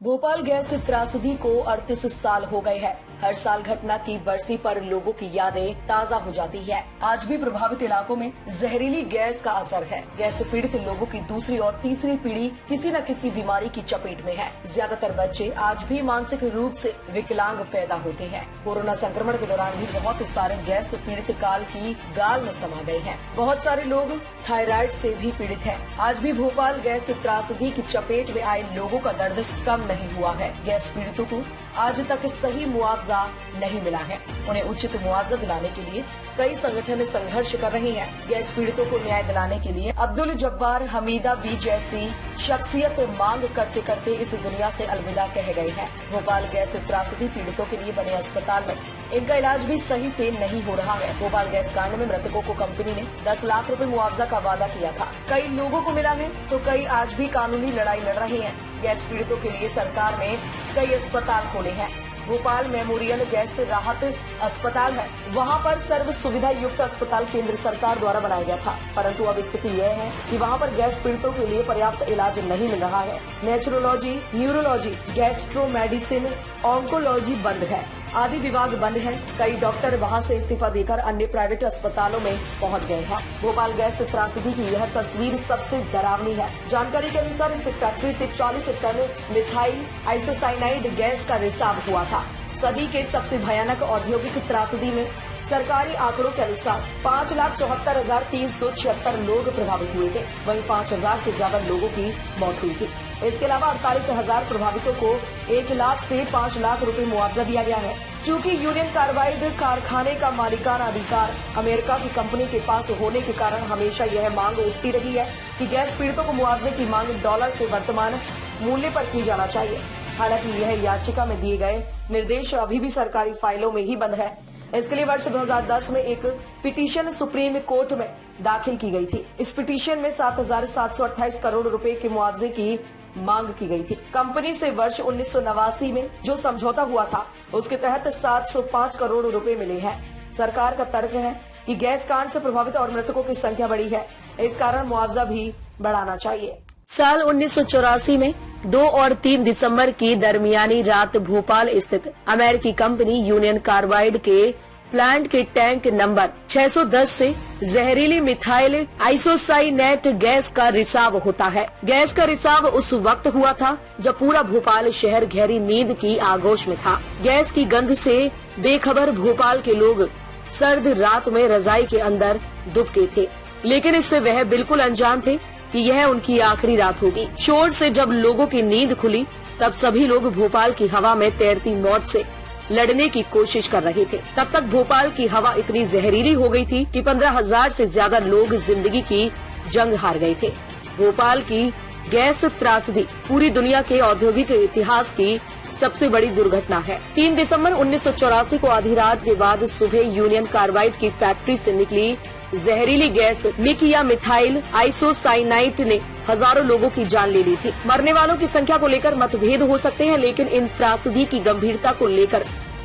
Bhopal gas त्रासदी को 38 साल हो गए हैं। हर साल घटना की बरसी पर लोगों की यादें ताजा हो जाती है। आज भी प्रभावित इलाकों में जहरीली गैस का असर है। गैस से पीड़ित लोगों की दूसरी और तीसरी पीढ़ी किसी न किसी बीमारी की चपेट में है। ज्यादातर बच्चे आज भी मानसिक रूप से विकलांग पैदा होते हैं। कोरोना संक्रमण के दौरान भी बहुत सारे गैस पीड़ित काल की गाल में समा गए हैं। बहुत सारे लोग थायराइड से भी पीड़ित हैं। आज भी भोपाल गैस त्रासदी की चपेट में आए लोगों का दर्द कम नहीं हुआ है। गैस पीड़ितों को आज तक सही मुआवजा नहीं मिला है। उन्हें उचित मुआवजा दिलाने के लिए कई संगठन संघर्ष कर रहे हैं। गैस पीड़ितों को न्याय दिलाने के लिए अब्दुल जब्बार हमीदा बी जैसी शख्सियत मांग करते करते इस दुनिया से अलविदा कह गए हैं। भोपाल गैस त्रासदी पीड़ितों के लिए बने अस्पताल में इनका इलाज भी सही से नहीं हो रहा है। भोपाल गैस कांड में मृतकों को कंपनी ने 10 लाख रुपए मुआवजा का वादा किया था। कई लोगों को मिला है तो कई आज भी कानूनी लड़ाई लड़ रहे हैं। गैस पीड़ितों के लिए सरकार ने कई अस्पताल खोले हैं। भोपाल मेमोरियल गैस राहत अस्पताल है। वहां पर सर्व सुविधा युक्त अस्पताल केंद्र सरकार द्वारा बनाया गया था, परंतु अब स्थिति यह है कि वहां पर गैस पीड़ितों के लिए पर्याप्त इलाज नहीं मिल रहा है। नेचुरोलॉजी, न्यूरोलॉजी, गैस्ट्रो मेडिसिन, ऑन्कोलॉजी बंद है। आदि विभाग बंद है। कई डॉक्टर वहां से इस्तीफा देकर अन्य प्राइवेट अस्पतालों में पहुंच गए हैं। भोपाल गैस त्रासदी की यह तस्वीर सबसे डरावनी है। जानकारी के अनुसार इस फैक्ट्री से 40 टन मिथाइल आइसोसाइनाइड गैस का रिसाव हुआ था। सदी के सबसे भयानक औद्योगिक त्रासदी में सरकारी आंकड़ों के अनुसार 5,74,376 लोग प्रभावित हुए थे। वहीं 5,000 से ज्यादा लोगों की मौत हुई थी। इसके अलावा 48,000 प्रभावितों को 1 लाख से 5 लाख रुपए मुआवजा दिया गया है। चूँकि यूनियन कार्बाइड कारखाने का मालिकाना अधिकार अमेरिका की कंपनी के पास होने के कारण हमेशा यह मांग उठती रही है कि गैस पीड़ितों को मुआवजे की मांग डॉलर के वर्तमान मूल्य पर की जाना चाहिए। हालांकि यह याचिका में दिए गए निर्देश अभी भी सरकारी फाइलों में ही बंद है। इसके लिए वर्ष 2010 में एक पिटीशन सुप्रीम कोर्ट में दाखिल की गई थी। इस पिटीशन में 7,728 करोड़ रुपए के मुआवजे की मांग की गई थी। कंपनी से वर्ष 1989 में जो समझौता हुआ था उसके तहत 705 करोड़ रुपए मिले हैं। सरकार का तर्क है कि गैस कांड से प्रभावित और मृतकों की संख्या बढ़ी है, इस कारण मुआवजा भी बढ़ाना चाहिए। साल 1984 में 2 और 3 दिसंबर की दरमियानी रात भोपाल स्थित अमेरिकी कंपनी यूनियन कार्बाइड के प्लांट के टैंक नंबर 610 से जहरीली मिथाइल आइसोसाइनेट गैस का रिसाव होता है। गैस का रिसाव उस वक्त हुआ था जब पूरा भोपाल शहर गहरी नींद की आगोश में था। गैस की गंध से बेखबर भोपाल के लोग सर्द रात में रजाई के अंदर दुबके थे, लेकिन इससे वह बिल्कुल अनजान थे कि यह उनकी आखिरी रात होगी। शोर से जब लोगों की नींद खुली तब सभी लोग भोपाल की हवा में तैरती मौत से लड़ने की कोशिश कर रहे थे। तब तक भोपाल की हवा इतनी जहरीली हो गई थी कि 15,000 से ज्यादा लोग जिंदगी की जंग हार गए थे। भोपाल की गैस त्रासदी पूरी दुनिया के औद्योगिक इतिहास की सबसे बड़ी दुर्घटना है। 3 दिसंबर 1984 को आधी रात के बाद सुबह यूनियन कार्बाइड की फैक्ट्री से निकली जहरीली गैस मिकिया मिथाइल आइसोसाइनाइट ने हजारों लोगों की जान ले ली थी। मरने वालों की संख्या को लेकर मतभेद हो सकते हैं, लेकिन इन त्रासदी की गंभीरता को लेकर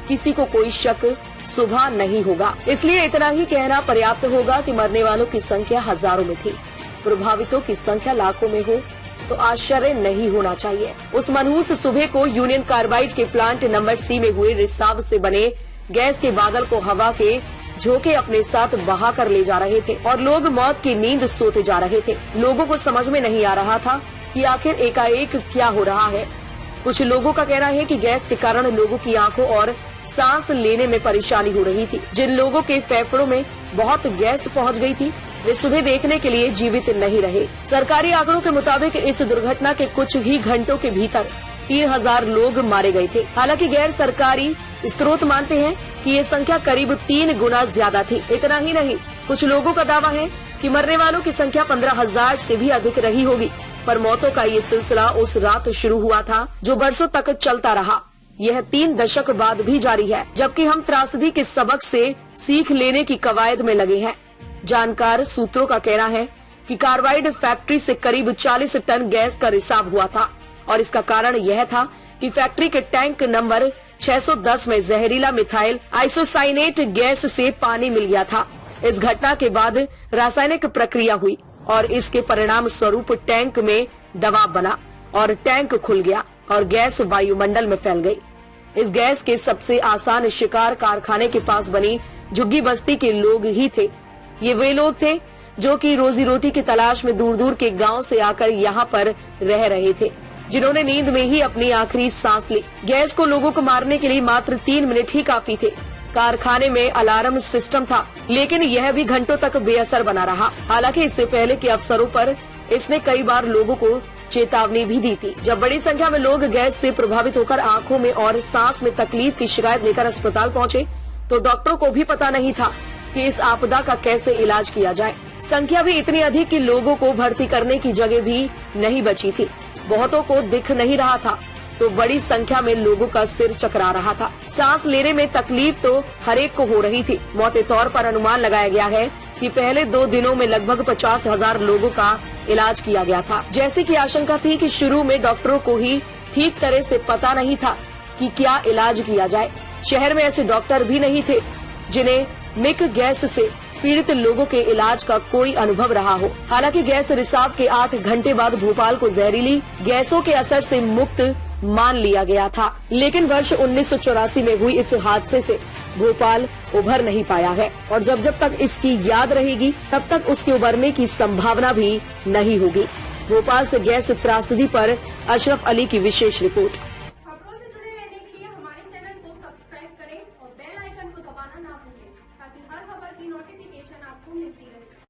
किसी को कोई शक सुबह नहीं होगा। इसलिए इतना ही कहना पर्याप्त होगा कि मरने वालों की संख्या हजारों में थी। प्रभावितों की संख्या लाखों में हो तो आश्चर्य नहीं होना चाहिए। उस मनहूस सुबह को यूनियन कार्बाइड के प्लांट नंबर C में हुए रिसाव से बने गैस के बादल को हवा के झोंके अपने साथ बहा कर ले जा रहे थे और लोग मौत की नींद सोते जा रहे थे। लोगों को समझ में नहीं आ रहा था कि आखिर एकाएक क्या हो रहा है। कुछ लोगों का कहना है कि गैस के कारण लोगों की आंखों और सांस लेने में परेशानी हो रही थी। जिन लोगों के फेफड़ों में बहुत गैस पहुंच गई थी वे सुबह देखने के लिए जीवित नहीं रहे। सरकारी आंकड़ों के मुताबिक इस दुर्घटना के कुछ ही घंटों के भीतर 3,000 लोग मारे गए थे। हालांकि गैर सरकारी स्रोत मानते हैं कि ये संख्या करीब 3 गुना ज्यादा थी। इतना ही नहीं, कुछ लोगों का दावा है कि मरने वालों की संख्या 15,000 से भी अधिक रही होगी। पर मौतों का ये सिलसिला उस रात शुरू हुआ था जो बरसों तक चलता रहा। यह 3 दशक बाद भी जारी है, जबकि हम त्रासदी के सबक से सीख लेने की कवायद में लगे हैं। जानकार सूत्रों का कहना है कि कार्बाइड फैक्ट्री से करीब 40 टन गैस का रिसाव हुआ था और इसका कारण यह था कि फैक्ट्री के टैंक नंबर 610 में जहरीला मिथाइल आइसोसाइनेट गैस से पानी मिल गया था। इस घटना के बाद रासायनिक प्रक्रिया हुई और इसके परिणाम स्वरूप टैंक में दबाव बना और टैंक खुल गया। और गैस वायुमंडल में फैल गई। इस गैस के सबसे आसान शिकार कारखाने के पास बनी झुग्गी बस्ती के लोग ही थे। ये वे लोग थे जो कि रोजी रोटी की तलाश में दूर दूर के गांव से आकर यहाँ पर रह रहे थे, जिन्होंने नींद में ही अपनी आखिरी सांस ली। गैस को लोगों को मारने के लिए मात्र 3 मिनट ही काफी थे। कारखाने में अलार्म सिस्टम था, लेकिन यह भी घंटों तक बेअसर बना रहा। हालांकि इससे पहले के अवसरों पर इसने कई बार लोगों को चेतावनी भी दी थी। जब बड़ी संख्या में लोग गैस से प्रभावित होकर आंखों में और सांस में तकलीफ की शिकायत लेकर अस्पताल पहुंचे, तो डॉक्टरों को भी पता नहीं था कि इस आपदा का कैसे इलाज किया जाए। संख्या भी इतनी अधिक कि लोगों को भर्ती करने की जगह भी नहीं बची थी। बहुतों को दिख नहीं रहा था, तो बड़ी संख्या में लोगों का सिर चकरा रहा था। सांस लेने में तकलीफ तो हर एक को हो रही थी। मोटे तौर पर अनुमान लगाया गया है कि पहले 2 दिनों में लगभग 50,000 लोगों का इलाज किया गया था। जैसे की आशंका थी कि शुरू में डॉक्टरों को ही ठीक तरह से पता नहीं था कि क्या इलाज किया जाए। शहर में ऐसे डॉक्टर भी नहीं थे जिन्हें मिक गैस से पीड़ित लोगों के इलाज का कोई अनुभव रहा हो। हालांकि गैस रिसाव के 8 घंटे बाद भोपाल को जहरीली गैसों के असर से मुक्त मान लिया गया था, लेकिन वर्ष 1984 में हुई इस हादसे से भोपाल उभर नहीं पाया है और जब तक इसकी याद रहेगी तब तक उसके उभरने की संभावना भी नहीं होगी। भोपाल से गैस त्रासदी पर अशरफ अली की विशेष रिपोर्ट।